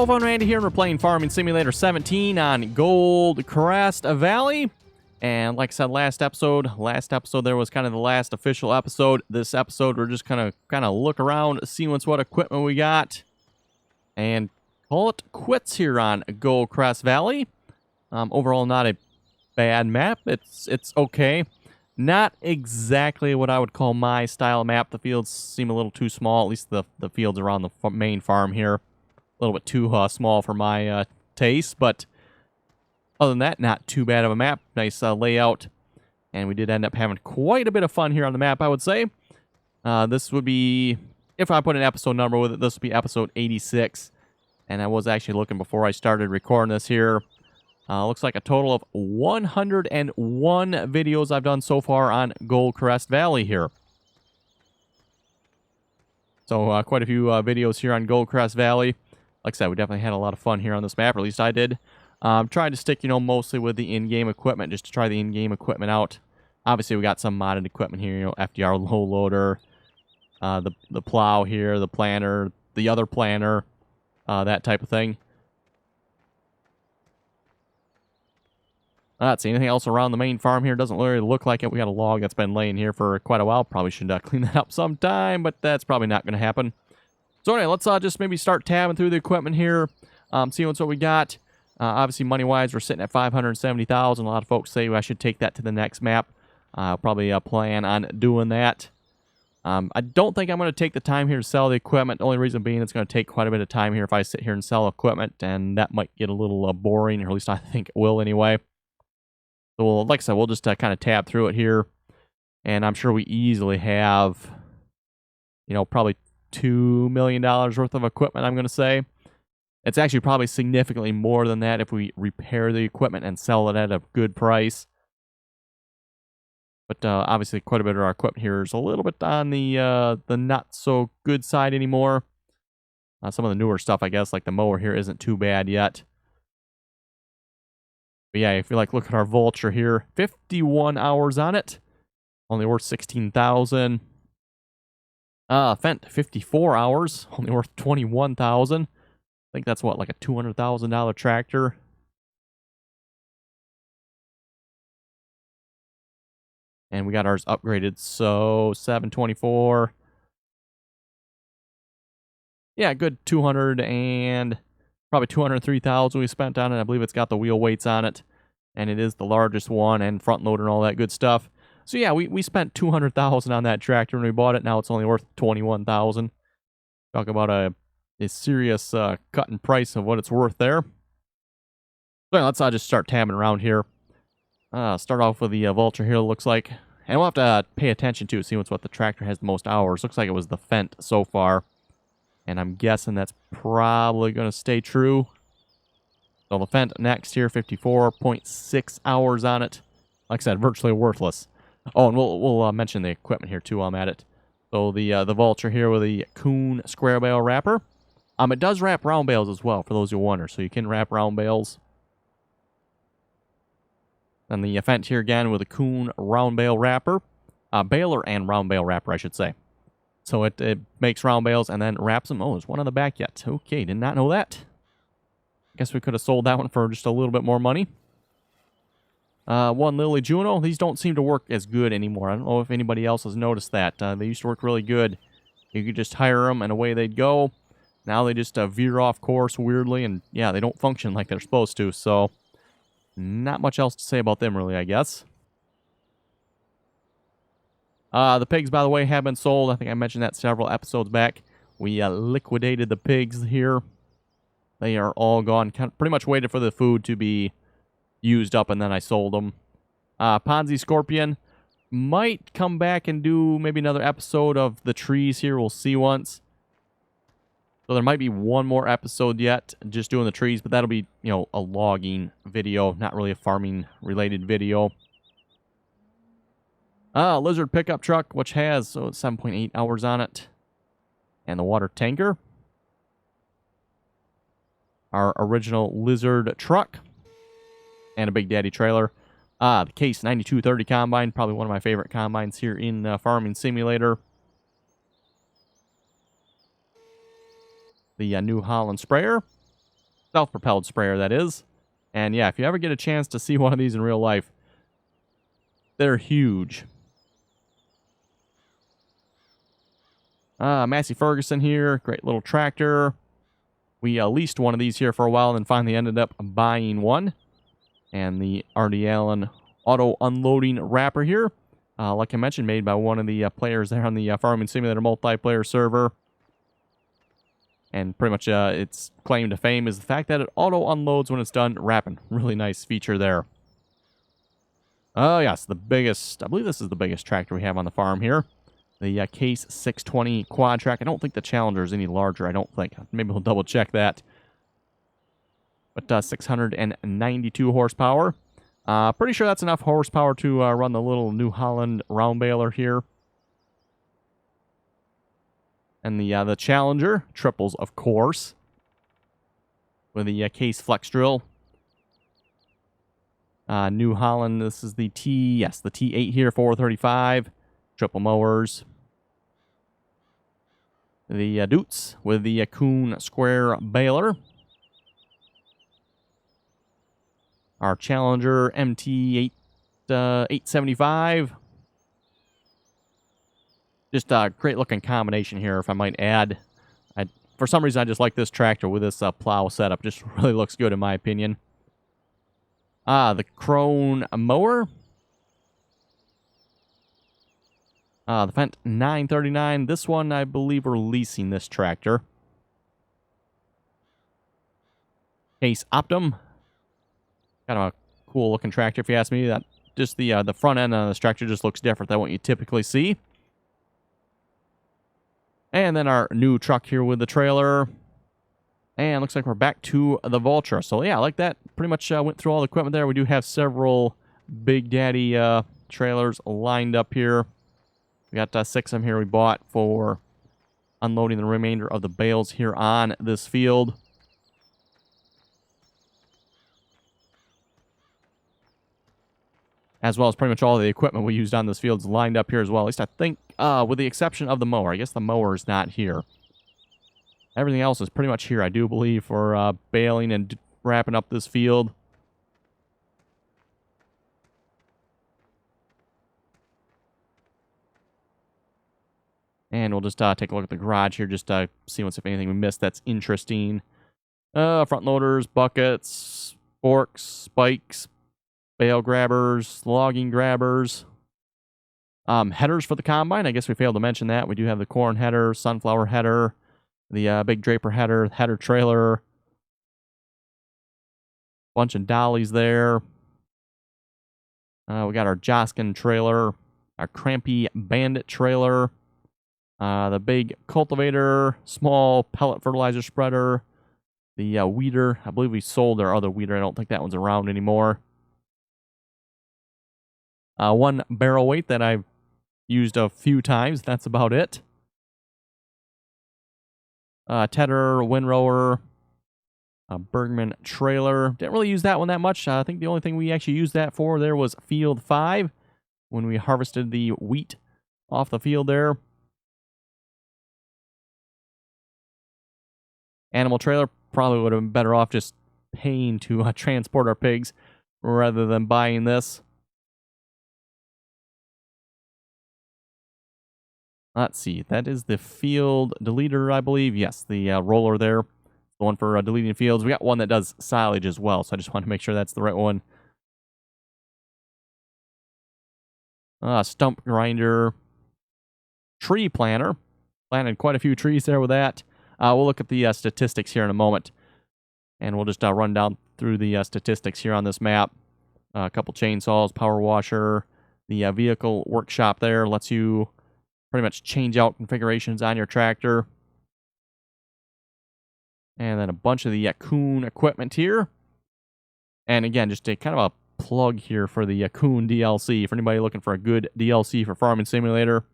Hello, everyone. Randy here, and we're playing Farming Simulator 17 on Gold Crest Valley. And like I said, last episode there was kind of the last official episode. This episode, we're just kind of look around, see what equipment we got, and call it quits here on Gold Crest Valley. Overall, not a bad map. It's okay. Not exactly what I would call my style map. The fields seem a little too small, at least the fields around the main farm here. A little bit too small for my taste, but other than that, not too bad of a map. Nice layout, and we did end up having quite a bit of fun here on the map, I would say. This would be, if I put an episode number with it, this would be episode 86, and I was actually looking before I started recording this here. Looks like a total of 101 videos I've done so far on Gold Crest Valley here. So quite a few videos here on Gold Crest Valley. Like I said, we definitely had a lot of fun here on this map, or at least I did. Tried to stick, mostly with the in-game equipment, just to try the in-game equipment out. Obviously, we got some modded equipment here, FDR low loader, the plow here, the planter, the other planter, that type of thing. Let's see, anything else around the main farm here? Doesn't really look like it. We got a log that's been laying here for quite a while. Probably should clean that up sometime, but that's probably not going to happen. So anyway, let's just maybe start tabbing through the equipment here, see what we got. Obviously, money-wise, we're sitting at $570,000. A lot of folks say I should take that to the next map. I'll probably plan on doing that. I don't think I'm going to take the time here to sell the equipment. The only reason being it's going to take quite a bit of time here if I sit here and sell equipment, and that might get a little boring, or at least I think it will anyway. So, like I said, we'll just kind of tab through it here, and I'm sure we easily have, probably $2 million worth of equipment, I'm going to say. It's actually probably significantly more than that if we repair the equipment and sell it at a good price. But obviously, quite a bit of our equipment here is a little bit on the not so good side anymore. Some of the newer stuff, I guess, like the mower here, isn't too bad yet. But yeah, if you look at our vulture here, 51 hours on it, only worth $16,000. Fent, 54 hours, only worth $21,000. I think that's what, like a $200,000 tractor. And we got ours upgraded, so 724. Yeah, good 200 and probably 203,000 we spent on it. I believe it's got the wheel weights on it, and it is the largest one, and front loader and all that good stuff. So yeah, we spent $200,000 on that tractor when we bought it. Now it's only worth $21,000. Talk about a serious cut in price of what it's worth there. So let's just start tabbing around here. Start off with the vulture here, it looks like. And we'll have to pay attention to see what the tractor has the most hours. Looks like it was the Fent so far. And I'm guessing that's probably going to stay true. So the Fent next here, 54.6 hours on it. Like I said, virtually worthless. Oh, and we'll mention the equipment here too while I'm at it. So the vulture here with the Kuhn square bale wrapper. It does wrap round bales as well, for those who wonder. So you can wrap round bales. And the Fent here again with a Kuhn round bale wrapper. Baler and round bale wrapper, I should say. So it makes round bales and then wraps them. Oh, there's one on the back yet. Okay, did not know that. Guess we could have sold that one for just a little bit more money. One Lily Juno. These don't seem to work as good anymore. I don't know if anybody else has noticed that. They used to work really good. You could just hire them and away they'd go. Now they just veer off course weirdly, and yeah, they don't function like they're supposed to. So not much else to say about them really, I guess. The pigs, by the way, have been sold. I think I mentioned that several episodes back. We liquidated the pigs here. They are all gone. Pretty much waited for the food to be used up, and then I sold them. Ponzi Scorpion might come back and do maybe another episode of the trees here. We'll see once. So there might be one more episode yet, just doing the trees, but that'll be, a logging video, not really a farming-related video. Lizard pickup truck, which has 7.8 hours on it. And the water tanker. Our original Lizard truck. And a Big Daddy trailer. The Case 9230 combine, probably one of my favorite combines here in Farming Simulator. The New Holland sprayer. Self-propelled sprayer, that is. And yeah, if you ever get a chance to see one of these in real life, they're huge. Massey Ferguson here. Great little tractor. We leased one of these here for a while and finally ended up buying one. And the R.D. Allen auto unloading wrapper here. Like I mentioned, made by one of the players there on the Farming Simulator multiplayer server. And pretty much its claim to fame is the fact that it auto unloads when it's done wrapping. Really nice feature there. Oh yes, the biggest, I believe this is the biggest tractor we have on the farm here. The Case 620 quad track. I don't think the Challenger is any larger, I don't think. Maybe we'll double check that. But 692 horsepower. Pretty sure that's enough horsepower to run the little New Holland round baler here. And the Challenger triples, of course, with the Case flex drill. New Holland, this is the the T8 here, 435, triple mowers. The Doots with the Kuhn square baler. Our Challenger MT8 875. Just a great looking combination here, if I might add. For some reason, I just like this tractor with this plow setup. Just really looks good in my opinion. The Krone mower. The Fendt 939. This one, I believe we're leasing this tractor. Case Optum. Kind of a cool looking tractor, if you ask me. That just the front end of this tractor just looks different than what you typically see. And then our new truck here with the trailer. And looks like we're back to the Vulture. So yeah, like that. Pretty much went through all the equipment there. We do have several Big Daddy trailers lined up here. We got 6 of them here we bought for unloading the remainder of the bales here on this field. As well as pretty much all the equipment we used on this field is lined up here as well. At least I think, with the exception of the mower. I guess the mower is not here. Everything else is pretty much here, I do believe, for baling and wrapping up this field. And we'll just take a look at the garage here, just see if anything we missed that's interesting. Front loaders, buckets, forks, spikes, bale grabbers, logging grabbers. Headers for the combine. I guess we failed to mention that. We do have the corn header, sunflower header, the big draper header, header trailer. Bunch of dollies there. We got our Joskin trailer, our Crampy Bandit trailer, the big cultivator, small pellet fertilizer spreader, the weeder. I believe we sold our other weeder. I don't think that one's around anymore. One barrel weight that I've used a few times. That's about it. Tedder, windrower, Bergman trailer. Didn't really use that one that much. I think the only thing we actually used that for there was Field 5 when we harvested the wheat off the field there. Animal trailer, probably would have been better off just paying to transport our pigs rather than buying this. Let's see, that is the field deleter, I believe. Yes, the roller there. The one for deleting fields. We got one that does silage as well, so I just want to make sure that's the right one. Stump grinder. Tree planter. Planted quite a few trees there with that. We'll look at the statistics here in a moment. And we'll just run down through the statistics here on this map. A couple chainsaws, power washer. The vehicle workshop there lets you pretty much change out configurations on your tractor. And then a bunch of the Kuhn equipment here. And again, just a kind of a plug here for the Kuhn DLC. For anybody looking for a good DLC for Farming Simulator.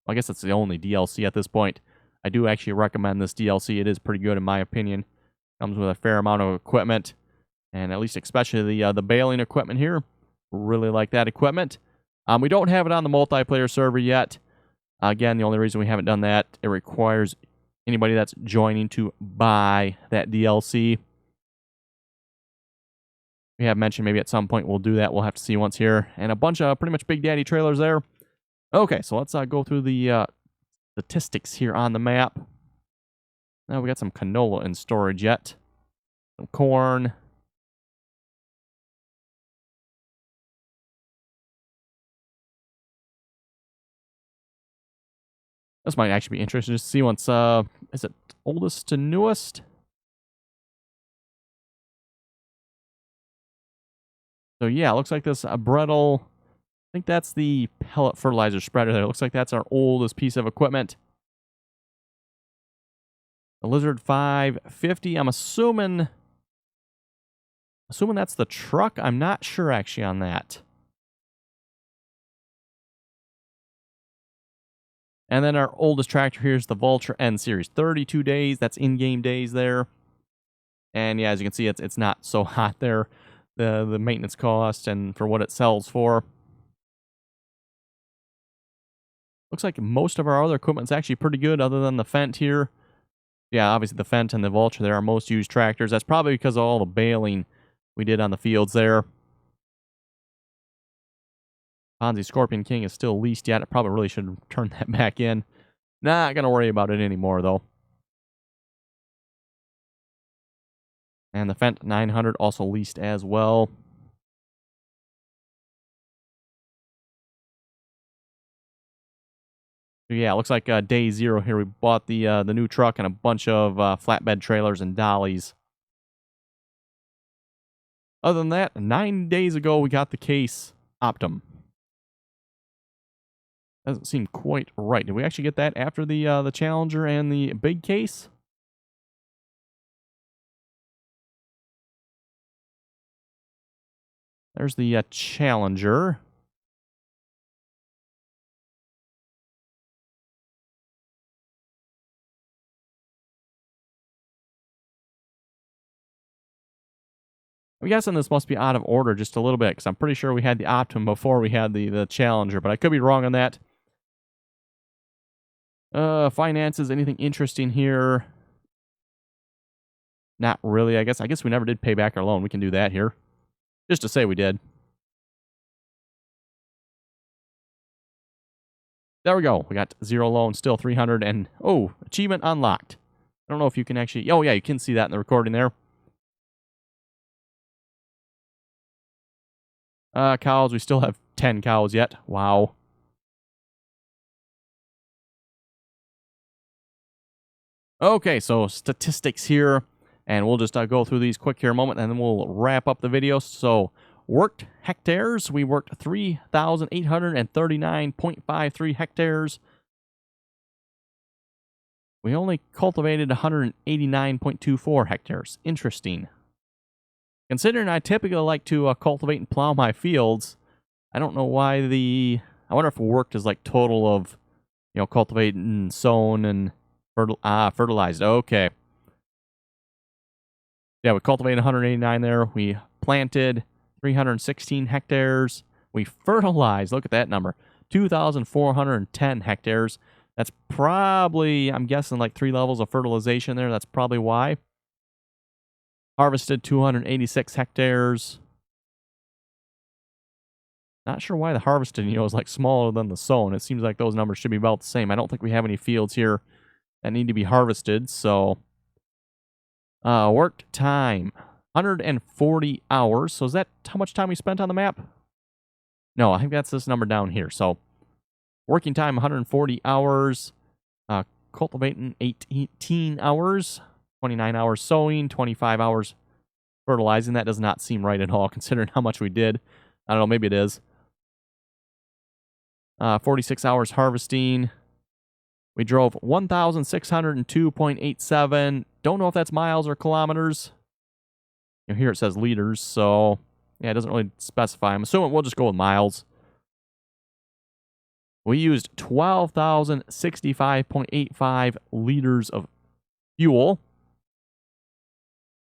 Well, I guess it's the only DLC at this point. I do actually recommend this DLC. It is pretty good in my opinion. Comes with a fair amount of equipment. And at least especially the baling equipment here. Really like that equipment. We don't have it on the multiplayer server yet. Again, the only reason we haven't done that, it requires anybody that's joining to buy that DLC. we have mentioned maybe at some point we'll do that. We'll have to see once here. And a bunch of pretty much Big Daddy trailers there. Okay, so let's go through the statistics here on the map. Now we got some canola in storage yet. Some corn. This might actually be interesting to see once, is it oldest to newest? So yeah, it looks like this Brettel, I think that's the pellet fertilizer spreader there. It looks like that's our oldest piece of equipment. The Lizard 550, I'm assuming that's the truck. I'm not sure actually on that. And then our oldest tractor here is the Vulture N Series. 32 days, that's in-game days there. And yeah, as you can see, it's not so hot there. The maintenance cost and for what it sells for. Looks like most of our other equipment's actually pretty good other than the Fendt here. Yeah, obviously the Fendt and the Vulture, they're our most used tractors. That's probably because of all the baling we did on the fields there. Ponzi Scorpion King is still leased yet. I probably really should turn that back in. Not going to worry about it anymore, though. And the Fendt 900 also leased as well. So yeah, it looks like day zero here. We bought the new truck and a bunch of flatbed trailers and dollies. Other than that, 9 days ago, we got the Case Optum. Doesn't seem quite right. Did we actually get that after the Challenger and the big case? There's the Challenger. I'm guessing this must be out of order just a little bit, because I'm pretty sure we had the Optum before we had the Challenger, but I could be wrong on that. Finances, anything interesting here? Not really, I guess. I guess we never did pay back our loan. We can do that here. Just to say we did. There we go. We got 0 loan, still 300, and oh, achievement unlocked. I don't know if you can actually... Oh, yeah, you can see that in the recording there. Cows, we still have 10 cows yet. Wow. Okay, so statistics here, and we'll just go through these quick here a moment, and then we'll wrap up the video. So, worked hectares, we worked 3,839.53 hectares. We only cultivated 189.24 hectares. Interesting. Considering I typically like to cultivate and plow my fields, I don't know why I wonder if worked is like total of, cultivated and sown and fertilized. Okay. Yeah, we cultivated 189 there. We planted 316 hectares. We fertilized, look at that number, 2,410 hectares. That's probably, I'm guessing, like 3 levels of fertilization there. That's probably why. Harvested 286 hectares. Not sure why the harvested, is like smaller than the sown. It seems like those numbers should be about the same. I don't think we have any fields here that need to be harvested, so... worked time, 140 hours. So is that how much time we spent on the map? No, I think that's this number down here. So working time, 140 hours. Cultivating, 18 hours. 29 hours sowing, 25 hours fertilizing. That does not seem right at all, considering how much we did. I don't know, maybe it is. 46 hours harvesting. We drove 1,602.87. Don't know if that's miles or kilometers. Here it says liters, so yeah, it doesn't really specify. I'm assuming we'll just go with miles. We used 12,065.85 liters of fuel.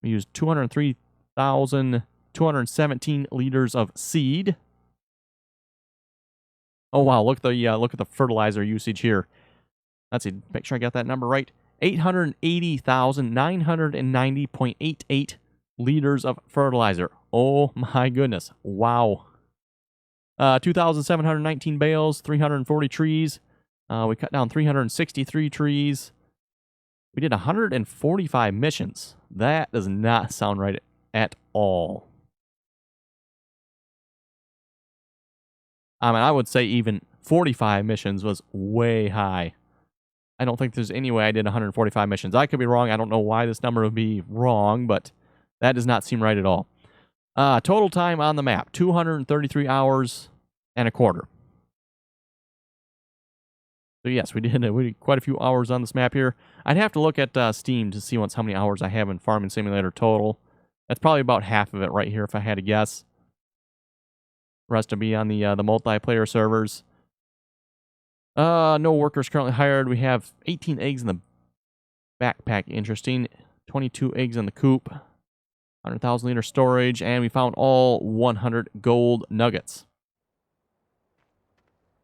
We used 203,217 liters of seed. Oh wow, look at the fertilizer usage here. Let's see, make sure I got that number right. 880,990.88 liters of fertilizer. Oh my goodness. Wow. 2,719 bales, 340 trees. We cut down 363 trees. We did 145 missions. That does not sound right at all. I mean, I would say even 45 missions was way high. I don't think there's any way I did 145 missions. I could be wrong. I don't know why this number would be wrong, but that does not seem right at all. Total time on the map, 233 hours and a quarter. So yes, we did quite a few hours on this map here. I'd have to look at Steam to see how many hours I have in Farming Simulator total. That's probably about half of it right here if I had to guess. The rest would be on the multiplayer servers. No workers currently hired. We have 18 eggs in the backpack. Interesting. 22 eggs in the coop. 100,000 liter storage. And we found all 100 gold nuggets.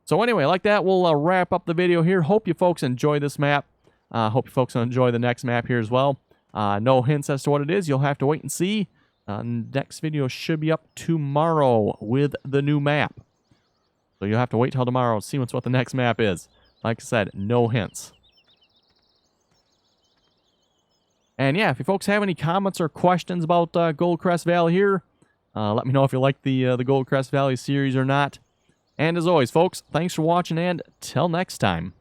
So anyway, like that, we'll wrap up the video here. Hope you folks enjoy this map. Hope you folks enjoy the next map here as well. No hints as to what it is. You'll have to wait and see. Next video should be up tomorrow with the new map. So you'll have to wait till tomorrow to see what the next map is. Like I said, no hints. And yeah, if you folks have any comments or questions about Gold Crest Valley here, let me know if you like the Gold Crest Valley series or not. And as always, folks, thanks for watching, and till next time.